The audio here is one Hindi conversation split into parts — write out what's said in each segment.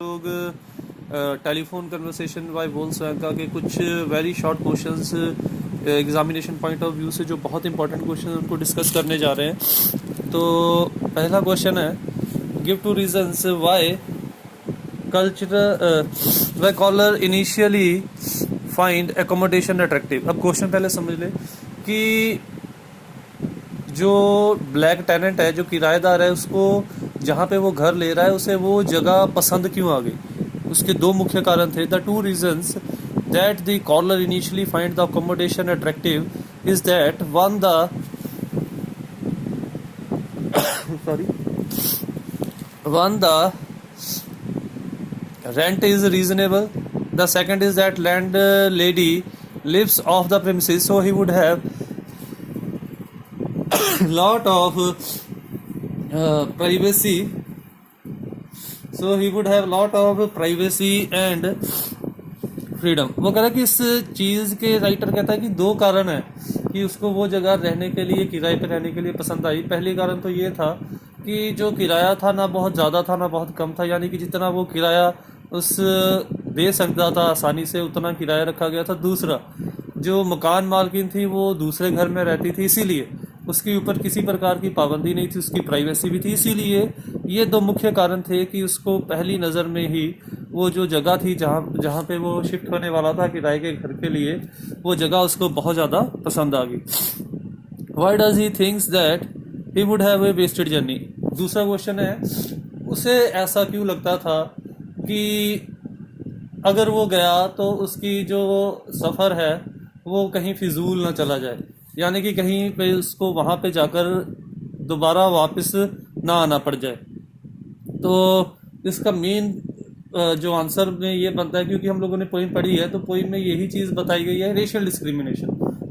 लोग टेलीफोन कन्वर्सेशन बाय वोल्सवैंका के कुछ very short questions examination point of view से जो बहुत इंपॉर्टेंट क्वेश्चन उनको डिस्कस करने जा रहे हैं। तो पहला क्वेश्चन है, give two reasons why culture why caller initially find accommodation attractive. अब क्वेश्चन पहले समझ ले कि जो ब्लैक टेनेंट है, जो किराएदार है, उसको जहाँ पे वो घर ले रहा है उसे वो जगह पसंद क्यों आ गई। उसके दो मुख्य कारण थे। The two reasons that the caller initially find the accommodation attractive is that one the rent is reasonable. The second is that landlady lives off the premises, so he would have lot of privacy. So he would have lot of privacy and freedom. वो कह रहा है कि इस चीज़ के राइटर कहता है कि दो कारण है कि उसको वो जगह रहने के लिए, किराए पे रहने के लिए पसंद आई। पहली कारण तो ये था कि जो किराया था ना बहुत ज़्यादा था ना बहुत कम था, यानी कि जितना वो किराया उस दे सकता था आसानी से उतना किराया रखा गया था। दूसरा, जो मकान मालकिन थी वो दूसरे घर में रहती थी, इसीलिए उसके ऊपर किसी प्रकार की पाबंदी नहीं थी, उसकी प्राइवेसी भी थी। इसीलिए ये दो मुख्य कारण थे कि उसको पहली नज़र में ही वो जो जगह थी जहाँ पे वो शिफ्ट होने वाला था किराए के घर के लिए, वो जगह उसको बहुत ज़्यादा पसंद आ गई। Why does he thinks that he would have a wasted journey. दूसरा क्वेश्चन है, उसे ऐसा क्यों लगता था कि अगर वो गया तो उसकी जो सफ़र है वो कहीं फिजूल ना चला जाए, यानी कि कहीं पे उसको वहाँ पे जाकर दोबारा वापस ना आना पड़ जाए। तो इसका मेन जो आंसर में ये बनता है, क्योंकि हम लोगों ने पोइम पढ़ी है तो पोइम में यही चीज़ बताई गई है, रेशियल डिस्क्रिमिनेशन,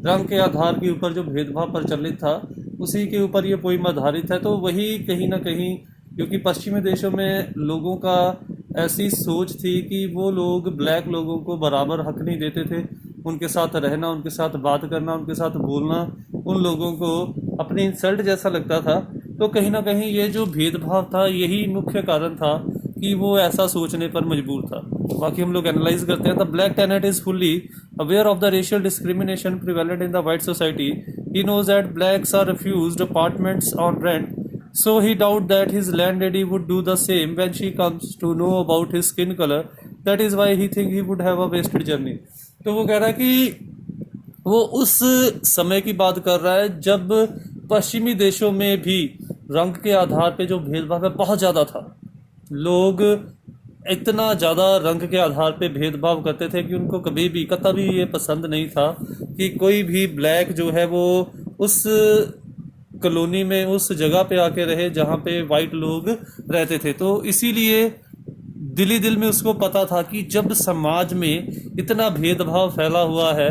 रंग के आधार के ऊपर जो भेदभाव प्रचलित था उसी के ऊपर ये पोइम आधारित है। तो वही कहीं ना कहीं, क्योंकि पश्चिमी देशों में लोगों का ऐसी सोच थी कि वो लोग ब्लैक लोगों को बराबर हक नहीं देते थे, उनके साथ रहना, उनके साथ बात करना, उनके साथ बोलना उन लोगों को अपनी इंसल्ट जैसा लगता था। तो कहीं ना कहीं ये जो भेदभाव था यही मुख्य कारण था कि वो ऐसा सोचने पर मजबूर था। बाकी हम लोग एनालाइज करते हैं। The black tenant is fully aware of the racial discrimination prevalent in the white society. He knows that blacks are refused apartments on rent, so he doubt that his landlady would do the same when she comes to know about his skin color. That is why he think he would have a wasted journey. तो वो कह रहा है कि वो उस समय की बात कर रहा है जब पश्चिमी देशों में भी रंग के आधार पे जो भेदभाव है बहुत ज़्यादा था। लोग इतना ज़्यादा रंग के आधार पे भेदभाव करते थे कि उनको कभी भी कतई ये पसंद नहीं था कि कोई भी ब्लैक जो है वो उस कॉलोनी में, उस जगह पे आके रहे जहाँ पे वाइट लोग रहते थे। तो इसीलिए दिली दिल में उसको पता था कि जब समाज में इतना भेदभाव फैला हुआ है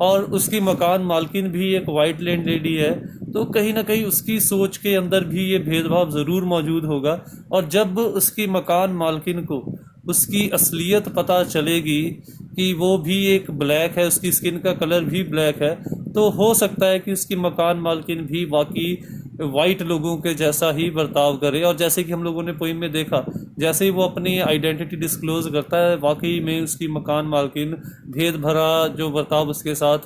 और उसकी मकान मालकिन भी एक वाइट लैंड लेडी है, तो कहीं ना कहीं उसकी सोच के अंदर भी ये भेदभाव ज़रूर मौजूद होगा। और जब उसकी मकान मालकिन को उसकी असलियत पता चलेगी कि वो भी एक ब्लैक है, उसकी स्किन का कलर भी ब्लैक है, तो हो सकता है कि उसकी मकान मालकिन भी वाकई वाइट लोगों के जैसा ही बर्ताव करे। और जैसे कि हम लोगों ने पोइम में देखा, जैसे ही वो अपनी आइडेंटिटी डिस्क्लोज करता है, वाकई में उसकी मकान मालकिन भेद भरा जो बर्ताव उसके साथ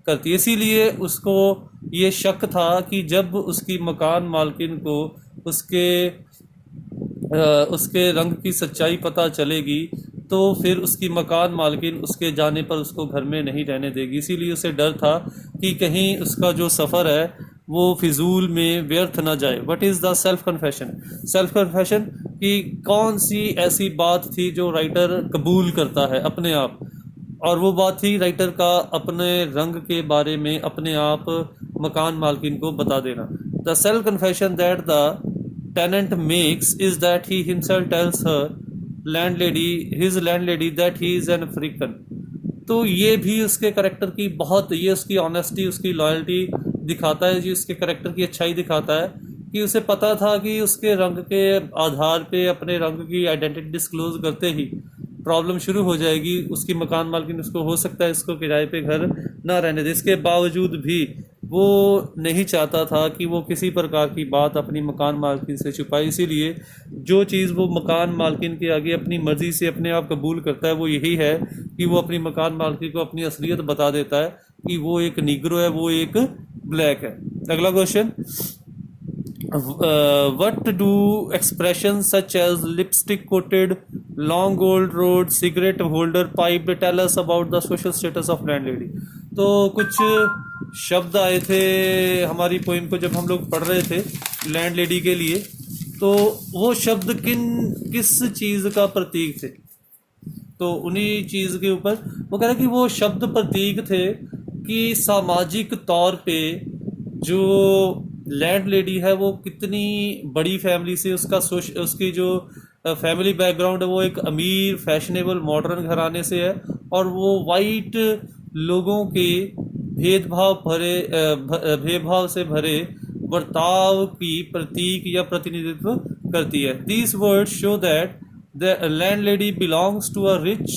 करती है। इसीलिए उसको ये शक था कि जब उसकी मकान मालकिन को उसके रंग की सच्चाई पता चलेगी तो फिर उसकी मकान मालकिन उसके जाने पर उसको घर में नहीं रहने देगी। इसीलिए उसे डर था कि कहीं उसका जो सफ़र है वो फिजूल में व्यर्थ ना जाए। What is the self confession. Self confession कि कौन सी ऐसी बात थी जो राइटर कबूल करता है अपने आप, और वो बात थी राइटर का अपने रंग के बारे में अपने आप मकान मालकिन को बता देना। The self confession that the tenant makes is that he himself tells her his landlady that he is an African। तो ये भी उसके करेक्टर की बहुत, ये उसकी ऑनेस्टी, उसकी लॉयल्टी दिखाता है, जी उसके करेक्टर की अच्छाई दिखाता है कि उसे पता था कि उसके रंग के आधार पे अपने रंग की आइडेंटिटी डिस्क्लोज करते ही प्रॉब्लम शुरू हो जाएगी। उसकी मकान मालकिन उसको हो सकता है इसको किराए पे घर ना रहने दे। इसके बावजूद भी वो नहीं चाहता था कि वो किसी प्रकार की बात अपनी मकान मालकिन से छुपाए। इसीलिए जो चीज़ वो मकान मालकिन के आगे अपनी मर्जी से अपने आप कबूल करता है वो यही है कि वो अपनी मकान मालकिन को अपनी असलियत बता देता है कि वो एक नीग्रो है, वो एक ब्लैक है। अगला question, what do expressions such as lipstick coated, long old road, cigarette holder pipe tell us about the social status of landlady? तो कुछ शब्द आए थे हमारी पोइम को जब हम लोग पढ़ रहे थे लैंडलेडी के लिए, तो वो शब्द किस चीज़ का प्रतीक थे? तो उन्हीं चीज़ के ऊपर वो कह रहे कि वो शब्द प्रतीक थे कि सामाजिक तौर पे जो लैंड लेडी है वो कितनी बड़ी फैमिली से, उसकी जो फैमिली बैकग्राउंड है वो एक अमीर फैशनेबल मॉडर्न घराने से है, और वो वाइट लोगों के भेदभाव से भरे बर्ताव की प्रतीक या प्रतिनिधित्व करती है। These words show that the land lady belongs to a rich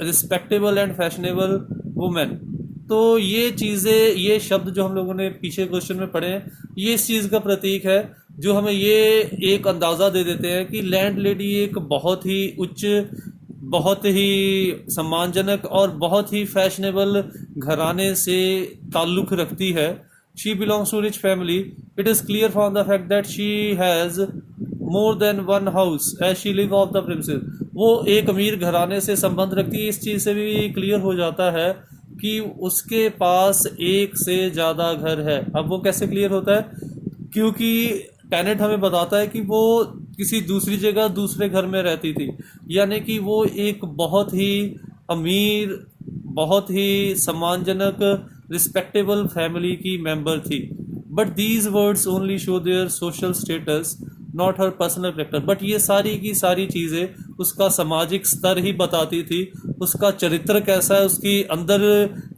respectable and fashionable women. तो ये चीज़ें, ये शब्द जो हम लोगों ने पीछे क्वेश्चन में पढ़े हैं, ये इस चीज़ का प्रतीक है जो हमें ये एक अंदाज़ा दे देते हैं कि लैंड लेडी एक बहुत ही उच्च, बहुत ही सम्मानजनक और बहुत ही फैशनेबल घराने से ताल्लुक़ रखती है। She belongs to rich family. It is clear from the fact that she has more than one house as she live of the princes. वो एक अमीर घराने से संबंध रखती है। इस चीज़ से भी क्लियर हो जाता है कि उसके पास एक से ज़्यादा घर है। अब वो कैसे क्लियर होता है? क्योंकि टेनेंट हमें बताता है कि वो किसी दूसरी जगह दूसरे घर में रहती थी, यानी कि वो एक बहुत ही अमीर, बहुत ही सम्मानजनक रिस्पेक्टेबल फैमिली की मेंबर थी। But these words only show their social status, not her personal character. But ये सारी की सारी चीज़ें उसका सामाजिक स्तर ही बताती थी, उसका चरित्र कैसा है, उसकी अंदर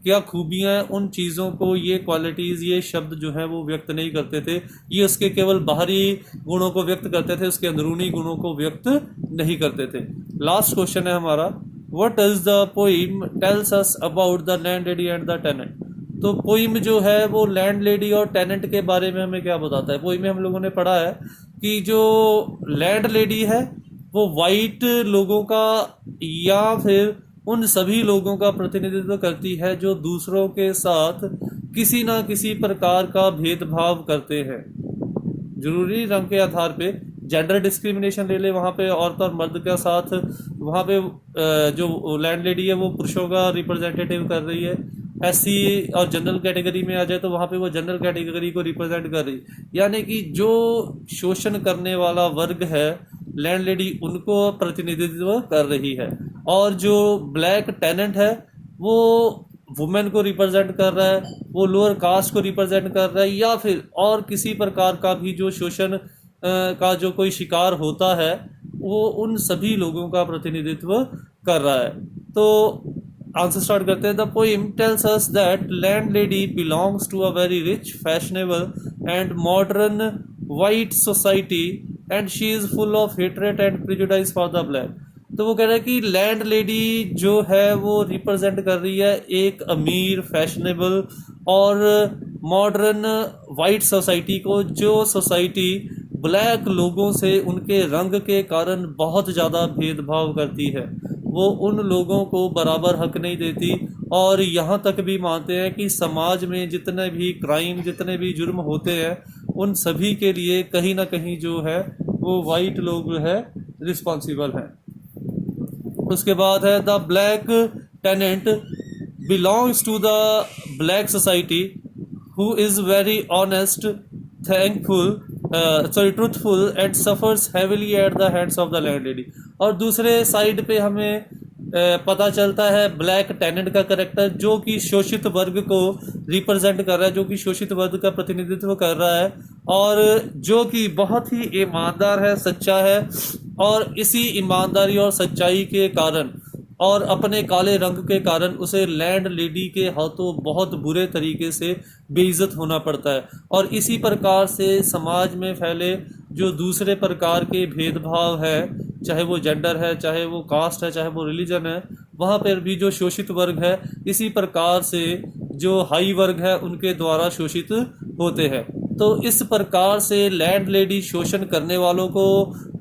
क्या खूबियाँ हैं, उन चीज़ों को ये क्वालिटीज़, ये शब्द जो हैं वो व्यक्त नहीं करते थे। ये उसके केवल बाहरी गुणों को व्यक्त करते थे, उसके अंदरूनी गुणों को व्यक्त नहीं करते थे। लास्ट क्वेश्चन है हमारा, what does the poem tells us about the landlady and the tenant? तो पोइम जो है वो लैंडलेडी और टेनेंट के बारे में हमें क्या बताता है? पोइम में हम लोगों ने पढ़ा है कि जो लैंड लेडी है वो वाइट लोगों का या फिर उन सभी लोगों का प्रतिनिधित्व करती है जो दूसरों के साथ किसी ना किसी प्रकार का भेदभाव करते हैं, जरूरी रंग के आधार पे। जेंडर डिस्क्रिमिनेशन ले ले, वहाँ पे औरत और मर्द के साथ वहाँ पे जो लैंड लेडी है वो पुरुषों का रिप्रेजेंटेटिव कर रही है। एससी और जनरल कैटेगरी में आ जाए तो वहाँ पे वो जनरल कैटेगरी को रिप्रेजेंट कर रही, यानी कि जो शोषण करने वाला वर्ग है लैंड लेडी उनको प्रतिनिधित्व कर रही है, और जो ब्लैक टेनेंट है वो वुमेन को रिप्रेजेंट कर रहा है, वो लोअर कास्ट को रिप्रेजेंट कर रहा है, या फिर और किसी प्रकार का भी जो शोषण का जो कोई शिकार होता है वो उन सभी लोगों का प्रतिनिधित्व कर रहा है। तो आंसर स्टार्ट करते हैं। The poem tells us that land lady belongs to a very rich fashionable and modern white society and she is full of hatred and prejudice for the black. तो वो कह रहा है कि लैंड लेडी जो है वो रिप्रेजेंट कर रही है एक अमीर फैशनेबल और मॉडर्न वाइट सोसाइटी को, जो सोसाइटी ब्लैक लोगों से उनके रंग के कारण बहुत ज़्यादा भेदभाव करती है। वो उन लोगों को बराबर हक नहीं देती, और यहाँ तक भी मानते हैं कि समाज में जितने भी क्राइम, जितने भी जुर्म होते हैं उन सभी के लिए कहीं ना कहीं जो है वो वाइट लोग जो है रिस्पॉन्सिबल हैं। उसके बाद है the black tenant belongs to the black society who is very honest, truthful and suffers heavily at the hands of the landlady. और दूसरे साइड पे हमें पता चलता है ब्लैक टेनेंट का करेक्टर जो कि शोषित वर्ग को रिप्रेजेंट कर रहा है, जो कि शोषित वर्ग का प्रतिनिधित्व कर रहा है, और जो कि बहुत ही ईमानदार है, सच्चा है, और इसी ईमानदारी और सच्चाई के कारण और अपने काले रंग के कारण उसे लैंड लेडी के हाथों बहुत बुरे तरीके से बेइज्जत होना पड़ता है। और इसी प्रकार से समाज में फैले जो दूसरे प्रकार के भेदभाव है, चाहे वो जेंडर है, चाहे वो कास्ट है, चाहे वो रिलीजन है, वहाँ पर भी जो शोषित वर्ग है इसी प्रकार से जो हाई वर्ग है उनके द्वारा शोषित होते हैं। तो इस प्रकार से लैंड लेडी शोषण करने वालों को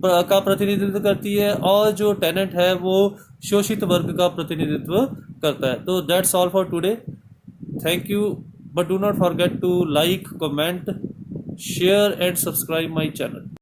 का प्रतिनिधित्व करती है और जो टेनेंट है वो शोषित वर्ग का प्रतिनिधित्व करता है. तो that's all for today. Thank you, but do not forget to like, comment, share and subscribe my channel.